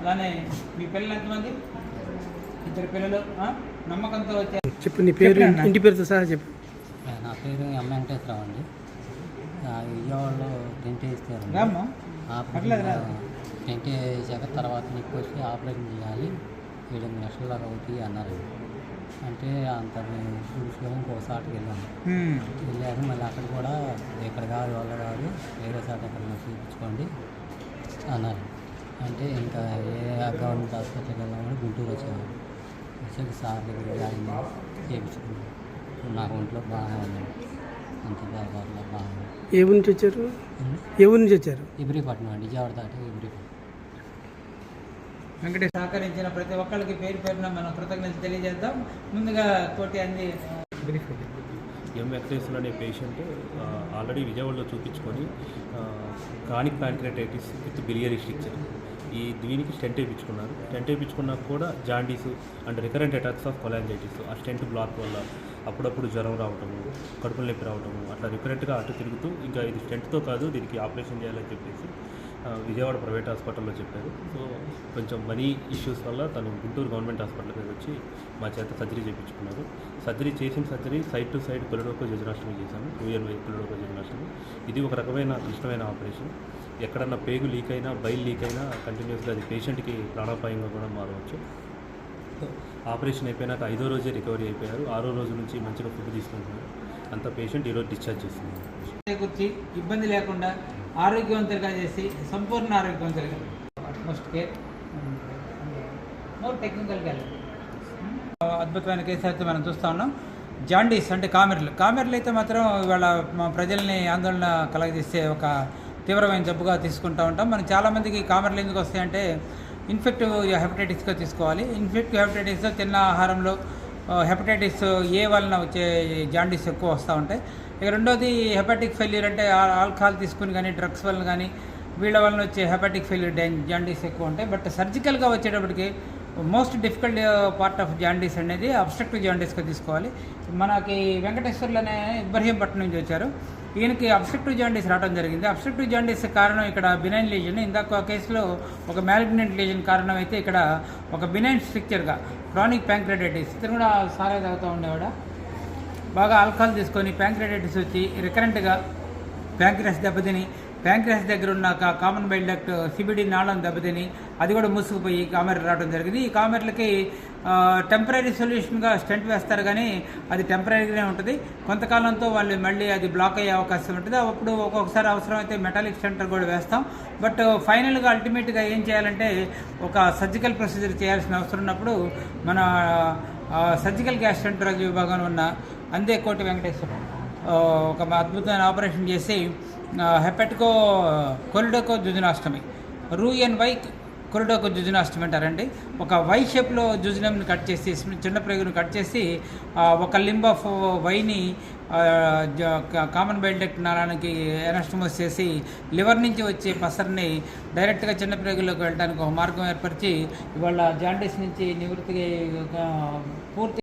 అలానే మీ పిల్లలు ఎంతమంది? 2 పిల్లలు. నమ్మకంతో వచ్చారు. చెప్పు నీ పేరు, ఇంటి పేరుతో సహా చెప్పు. నా పేరు ఎం వెంకటేశ్వరరావు అండి. విజయవాడలో టెంట్ వేస్తారు. టెంట్ వేసాక తర్వాత నొప్పి వచ్చి ఆపరేషన్ చేయాలి, 7 లక్షల దాకా అవుతాయి అన్నారండి. అంటే అంత చూసుకొని ఇంకోసాటికి వెళ్ళాము. వెళ్ళాక మళ్ళీ అక్కడ కూడా ఇక్కడ కాదు వల్ల కాదు, వేరే సాటి ఎక్కడ చూపించుకోండి అన్నారు. అంటే ఇంకా ఏ గవర్నమెంట్ హాస్పిటల్కి వెళ్ళామని గుంటూరు వచ్చాము. వచ్చాక సార్ దగ్గర జాయిన్ చేయించుకున్నాం. నాకు ఒంట్లో బాగానే ఉందండి, అంత వ్యాపారంలో బాగా. ఏ ఊరి నుంచి వచ్చారు? ఇబ్రహీపట్నం అండి, విజయవాడ దాటి ఇబ్రహీపట్నం. వెంకటేష్ సహకరించిన ప్రతి ఒక్కరికి పేరు పేరున మనం కృతజ్ఞతలు తెలియజేద్దాం. ముందుగా తోటి అంది ఎం వెంకటేశ్వర అనే పేషెంట్ ఆల్రెడీ విజయవాడలో చూపించుకొని chronic pancreatitis with biliary stricture దీనికి స్టెంట్ వేయించుకున్నారు. స్టెంట్ వేయించుకున్నాక కూడా jaundice and recurrent attacks of cholangitis, ఆ స్టెంట్ బ్లాక్ వల్ల అప్పుడప్పుడు జ్వరం రావటము, కడుపులు నొప్పి రావటము, అట్లా రికరెంట్గా అటు తిరుగుతూ ఇంకా ఇది స్టెంట్తో కాదు దీనికి ఆపరేషన్ చేయాలని చెప్పేసి విజయవాడ ప్రైవేట్ హాస్పిటల్లో చెప్పారు. సో కొంచెం మనీ ఇష్యూస్ వల్ల తను గుంటూరు గవర్నమెంట్ హాస్పిటల్కి వచ్చి మా చేత సర్జరీ చేయించుకున్నారు. చేసిన సర్జరీ సైడ్ టు సైడ్ కొలిడోకో జజనాష్టమి చేశాను, 2 year కొలిడోకో జజనాష్టమి. ఇది ఒక రకమైన క్లిష్టమైన ఆపరేషన్. ఎక్కడన్నా పేగు లీక్ అయినా, బైల్ లీక్ అయినా కంటిన్యూస్గా అది పేషెంట్కి ప్రాణాపాయంగా కూడా మారవచ్చు. ఆపరేషన్ అయిపోయినాక 5వ రోజే రికవరీ అయిపోయారు. 6వ రోజు నుంచి మంచిగా ఫుడ్ తీసుకుంటున్నారు. అంత పేషెంట్ ఈరోజు డిశ్చార్జ్ చేస్తున్నారు. గురించి ఇబ్బంది లేకుండా ఆరోగ్యవంతులుగా చేసి సంపూర్ణ ఆరోగ్యవంతులుగా అట్మోస్ట్ కేర్ మోర్ టెక్నికల్గా అద్భుతమైన కేసు అయితే మనం చూస్తూ ఉన్నాం. జాండీస్ అంటే కామెర్లు అయితే మాత్రం ఇవాళ మా ప్రజల్ని ఆందోళన కలగజేసే ఒక తీవ్రమైన జబ్బుగా తీసుకుంటూ ఉంటాం. మనం చాలామందికి కామెర్లు ఎందుకు వస్తాయంటే ఇన్ఫెక్టివ్ హెపటైటిస్గా తీసుకోవాలి. ఇన్ఫెక్టివ్ హెపటైటిస్ తిన్న ఆహారంలో హెపటైటిస్ ఏ వలన వచ్చే జాండీస్ ఎక్కువ వస్తూ ఉంటాయి. ఇక రెండోది హెపాటిక్ ఫెయిల్యూర్ అంటే ఆల్కహాల్ తీసుకుని కానీ డ్రగ్స్ వలన కానీ వీళ్ళ వలన వచ్చే హెపాటిక్ ఫెయిల్యూర్ జాండీస్ ఎక్కువ ఉంటాయి. బట్ సర్జికల్గా వచ్చేటప్పటికి most difficult part of jaundice అనేది అబ్స్ట్రక్టివ్ జాండీస్గా తీసుకోవాలి. మనకి వెంకటేశ్వర్లోనే ఇబ్రహీంపట్నం నుంచి వచ్చారు. ఈయనకి అబ్స్ట్రక్టివ్ జాండీస్ రావడం జరిగింది. అబ్స్ట్రక్టివ్ జాండీస్ కారణం ఇక్కడ బినైన్ లీజన్. ఇందాక కేసులో ఒక మ్యాలిగ్నెంట్ లీజన్ కారణం అయితే ఇక్కడ ఒక బినైన్ స్ట్రక్చర్గా క్రానిక్ ప్యాంక్రియాటైటిస్. ఇతను కూడా సారా తాగుతూ ఉండేవాడ. బాగా ఆల్కహాల్ తీసుకొని ప్యాంక్రియాటైటిస్ వచ్చి రికరెంట్గా ప్యాంక్రియాస్ దెబ్బతిని, ప్యాంక్రియాస్ దగ్గర ఉన్న కామన్ బైల్ డక్ట్ సిబిడి నాళం దెబ్బతిని అది కూడా మూసుకుపోయి కామెర్ రావడం జరిగింది. ఈ కామెర్లకి టెంపరీ సొల్యూషన్గా స్టెంట్ వేస్తారు, కానీ అది టెంపరీగానే ఉంటుంది. కొంతకాలంతో వాళ్ళు మళ్ళీ అది బ్లాక్ అయ్యే అవకాశం ఉంటుంది. అప్పుడు ఒక్కొక్కసారి అవసరమైతే మెటాలిక్ స్టెంట్ కూడా వేస్తాం. బట్ ఫైనల్గా అల్టిమేట్గా ఏం చేయాలంటే ఒక సర్జికల్ ప్రొసీజర్ చేయాల్సిన అవసరం ఉన్నప్పుడు మన సర్జికల్ గ్యాస్ట్రెంటరాలజీ విభాగంలో ఉన్న అందే కోటి వెంకటేశ్వర ఒక అద్భుతమైన ఆపరేషన్ చేసి కొలిడోకో జుజునాష్టమి, RUNY కొలిడోకో జుజునాష్టమి అంటారండి. ఒక వై షేప్లో జుజునంని కట్ చేసి, చిన్న ప్రేగును కట్ చేసి ఒక లింబ్ ఆఫ్ వైని కామన్ బైల్ డక్ట్ నాళానికి ఎనాస్టమోస్ చేసి లివర్ నుంచి వచ్చే పసర్ని డైరెక్ట్గా చిన్న ప్రేగుల్లోకి వెళ్ళడానికి ఒక మార్గం ఏర్పరిచి ఇవాళ జాండీస్ నుంచి నివృత్తిగా పూర్తి